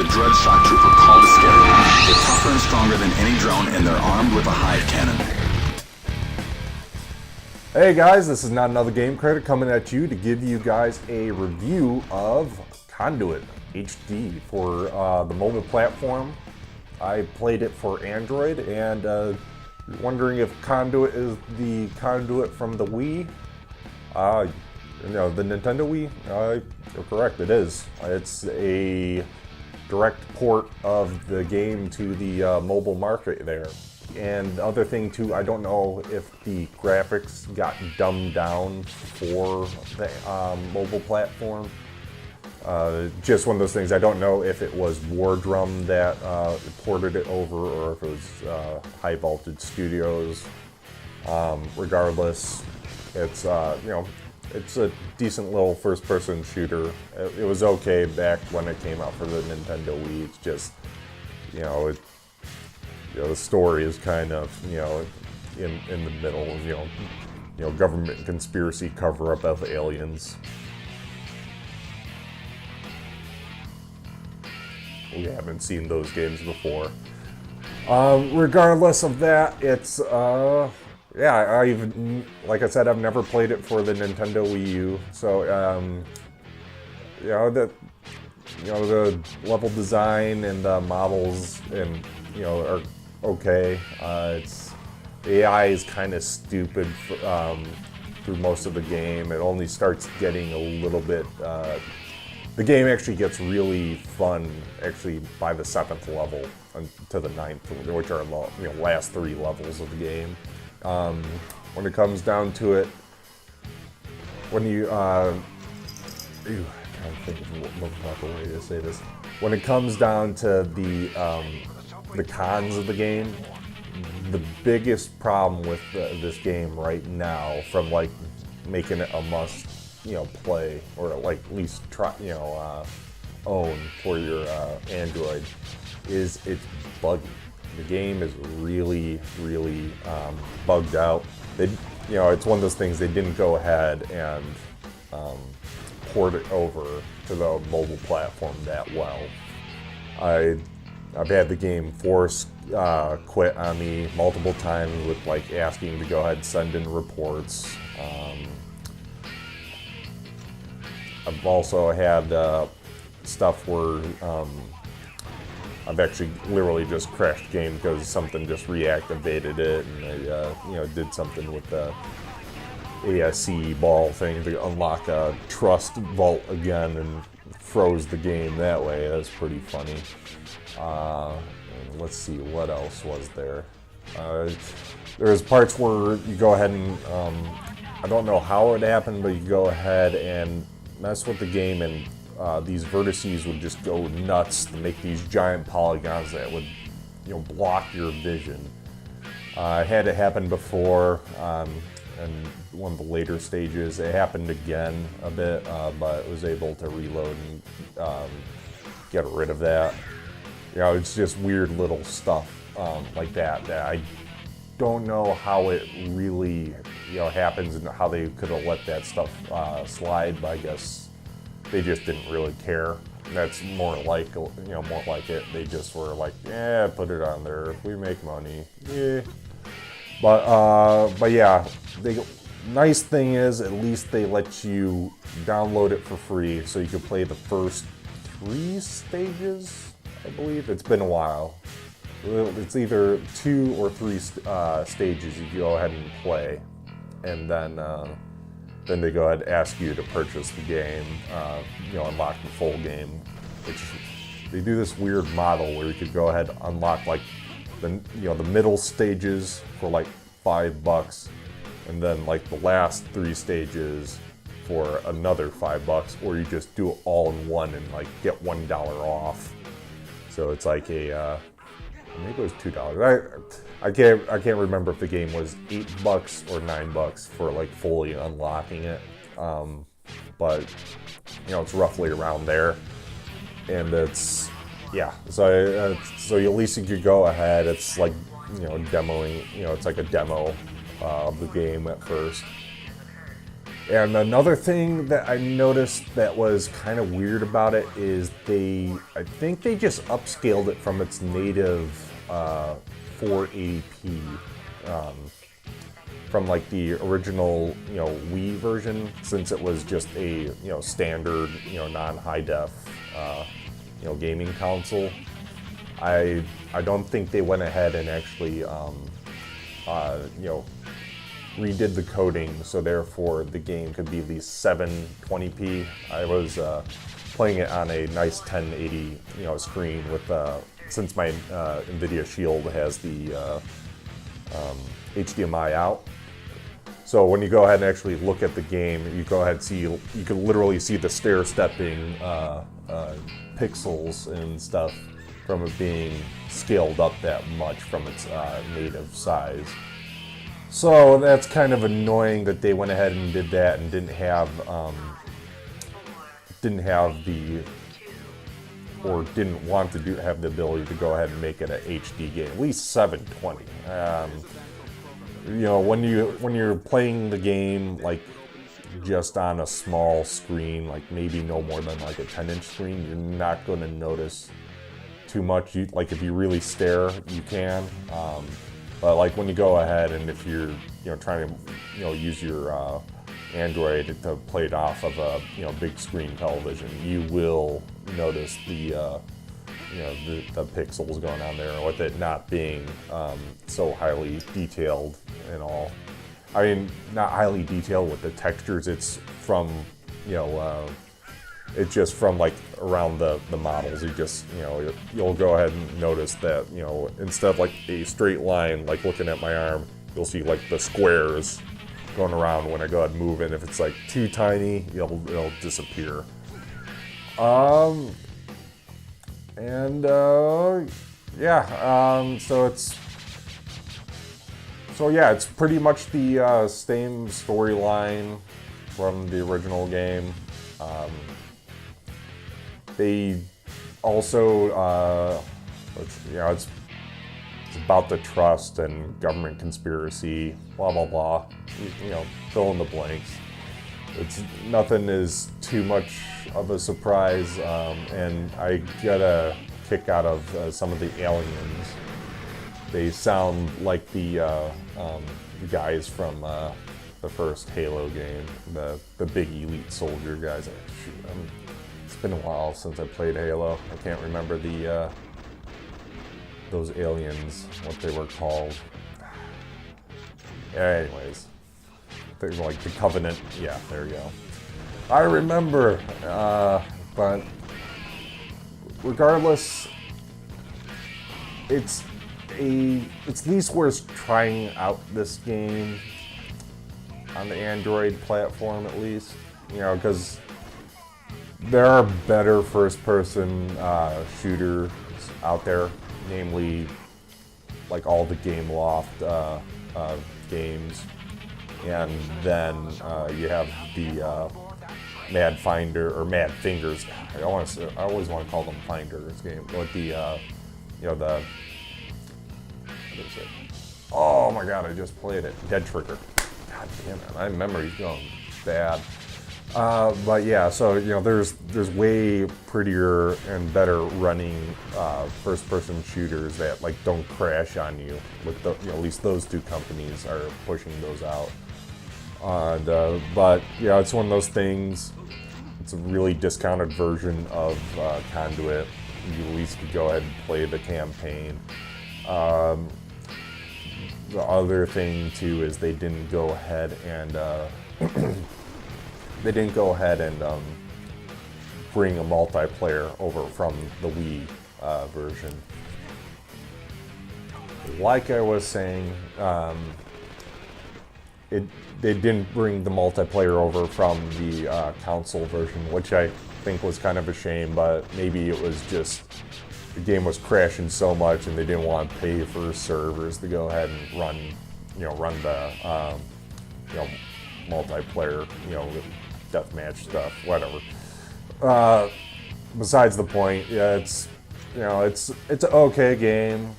the Dread Shock Trooper called a scary. They're tougher and stronger than any drone, and they're armed with a hive cannon. Hey guys, this is Not Another Game Critic coming at you to give you guys a review of Conduit HD for the mobile platform. I played it for Android, and you're wondering if Conduit is the Conduit from the Wii. The Nintendo Wii? You're correct, it is. It's a direct port of the game to the mobile market there. And the other thing too, I don't know if the graphics got dumbed down for the mobile platform. Just one of those things, I don't know if it was War Drum that ported it over or if it was High Voltage Studios. Regardless, it's it's a decent little first-person shooter. It was okay back when it came out for the Nintendo Wii. It's just, the story is kind of, in the middle. Government conspiracy cover-up of aliens. We haven't seen those games before. Regardless of that, it's like I said, I've never played it for the Nintendo Wii U, so the level design and models and are okay. The AI is kind of stupid through most of the game. It only starts getting a little bit. The game actually gets really fun actually by the 7th level to the 9th, which are the last 3 levels of the game. When it comes down to it, when you I'm trying to think of the proper way to say this. When it comes down to the cons of the game, the biggest problem with this game right now, from like making it a must play, or like at least try own for your Android, is it's buggy. The game is really bugged out. It's one of those things, they didn't go ahead and port it over to the mobile platform that well. I've had the game force quit on me multiple times with like asking to go ahead and send in reports. I've also had stuff where I've actually literally just crashed the game because something just reactivated it, and I did something with the ASC ball thing to unlock a trust vault again and froze the game that way. That's pretty funny. Let's see, what else was there? There's parts where you go ahead and I don't know how it happened, but you go ahead and mess with the game, and these vertices would just go nuts to make these giant polygons that would block your vision. I had it happen before in one of the later stages. It happened again a bit, but I was able to reload and get rid of that. It's just weird little stuff like that I don't know how it really happens and how they could have let that stuff slide, but I guess they just didn't really care. That's more like it. They just were like, yeah, put it on there. We make money. Yeah. But yeah, nice thing is at least they let you download it for free, so you can play the first 3 stages. I believe it's been a while. It's either 2 or 3 stages you go ahead and play, and then they go ahead and ask you to purchase the game, unlock the full game. Which they do this weird model where you could go ahead and unlock like the middle stages for like $5, and then like the last 3 stages for another $5, or you just do it all in one and like get $1 off. So it's like a maybe it was $2. I can't remember if the game was $8 or $9 for like fully unlocking it. But it's roughly around there, and it's So at least you could go ahead. It's like demoing. It's like a demo of the game at first. And another thing that I noticed that was kind of weird about it is I think they just upscaled it from its native 480p, from like the original, Wii version, since it was just a, standard, non-high def, gaming console. I don't think they went ahead and actually, redid the coding, so therefore the game could be the 720p. I was playing it on a nice 1080, screen with, since my NVIDIA Shield has the HDMI out. So when you go ahead and actually look at the game, you go ahead and see, you can literally see the stair-stepping pixels and stuff from it being scaled up that much from its native size. So that's kind of annoying that they went ahead and did that and didn't have didn't want to have the ability to go ahead and make it an HD game, at least 720. When you're playing the game like just on a small screen, like maybe no more than like a 10-inch screen, you're not going to notice too much. Like if you really stare, you can. But like when you go ahead and if you're trying to use your Android to play it off of a big screen television, you will notice the pixels going on there with it not being so highly detailed and all. I mean, not highly detailed with the textures. It's from it's just from like around the models. You just you'll go ahead and notice that instead of like a straight line, like looking at my arm, you'll see like the squares going around when I go ahead and move. And if it's like too tiny, it'll disappear. It's pretty much the same storyline from the original game. They also, it's about the trust and government conspiracy, blah blah blah. Fill in the blanks. Nothing is too much of a surprise, and I get a kick out of some of the aliens. They sound like the guys from the first Halo game, the big elite soldier guys. It's been a while since I played Halo. I can't remember those aliens, what they were called. Anyways, they're like the Covenant. Yeah, there you go. I remember, but regardless, it's at least worth trying out this game on the Android platform, at least, because there are better first-person shooters out there, namely like all the Game Loft games, and then you have the Mad Finder or Mad Fingers. I always want to call them Finders game, but the what is it? Oh my god, I just played it. Dead Trigger. God damn it, my memory's going bad. But yeah, so there's way prettier and better running first-person shooters that like don't crash on you. With at least those two companies are pushing those out. But it's one of those things. It's a really discounted version of Conduit. You at least could go ahead and play the campaign. The other thing too is they didn't go ahead and bring a multiplayer over from the Wii version. Like I was saying, they didn't bring the multiplayer over from the console version, which I think was kind of a shame, but maybe it was just the game was crashing so much and they didn't want to pay for servers to go ahead and run the multiplayer, deathmatch stuff, whatever. Besides the point, it's an okay game.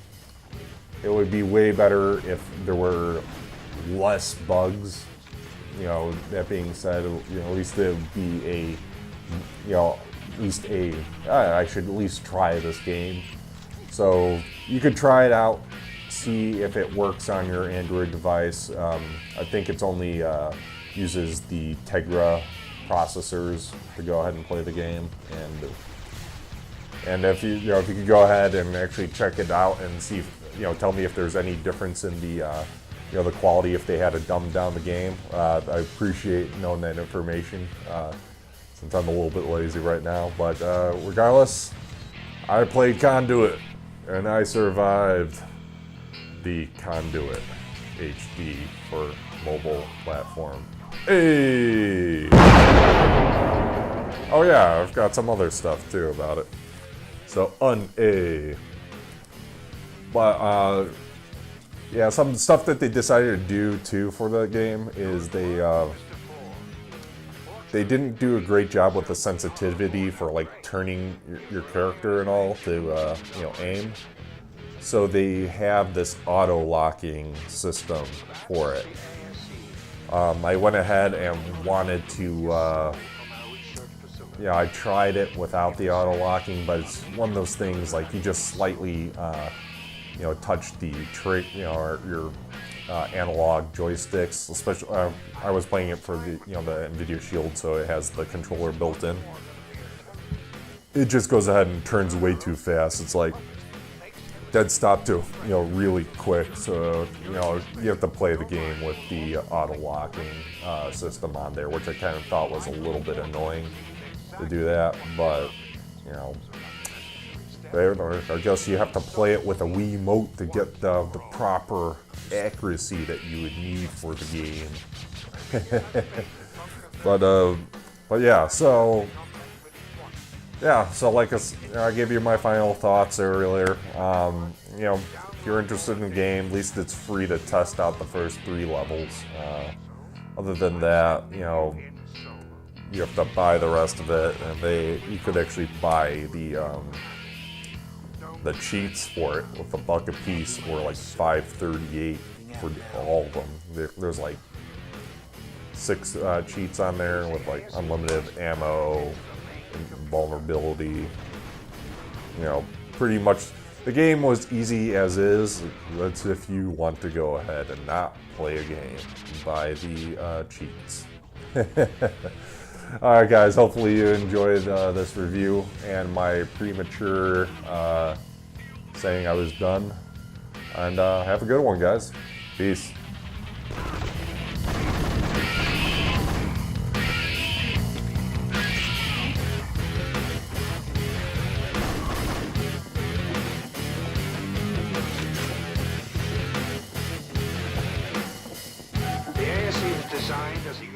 It would be way better if there were less bugs that being said, at least it would be I should at least try this game. So you could try it out, see if it works on your Android device. I think it's only uses the Tegra processors to go ahead and play the game, and if you could go ahead and actually check it out and see if, tell me if there's any difference in the the quality if they had to dumb down the game. I appreciate knowing that information since I'm a little bit lazy right now. But regardless, I played Conduit and I survived the Conduit HD for mobile platform. Hey! Oh yeah, I've got some other stuff too about it. So but yeah, some stuff that they decided to do too for the game is they didn't do a great job with the sensitivity for like turning your character and all to aim. So they have this auto locking system for it. I went ahead and wanted to I tried it without the auto locking, but it's one of those things like you just slightly touch the or your analog joysticks. Especially, I was playing it for the the NVIDIA Shield, so it has the controller built in. It just goes ahead and turns way too fast. It's like dead stop to really quick. So you have to play the game with the auto locking system on there, which I kind of thought was a little bit annoying to do that, but I guess you have to play it with a Wiimote to get the proper accuracy that you would need for the game. but yeah, so like I gave you my final thoughts earlier. If you're interested in the game, at least it's free to test out the first 3 levels. Other than that, you have to buy the rest of it, and you could actually buy the cheats for it with $1 a piece, or like $5.38 for all of them. There's like 6 cheats on there with like unlimited ammo, vulnerability. Pretty much the game was easy as is. That's if you want to go ahead and not play a game, buy the cheats. Alright guys, hopefully you enjoyed this review and my premature saying I was done. And have a good one, guys. Peace. The NAGC is designed as a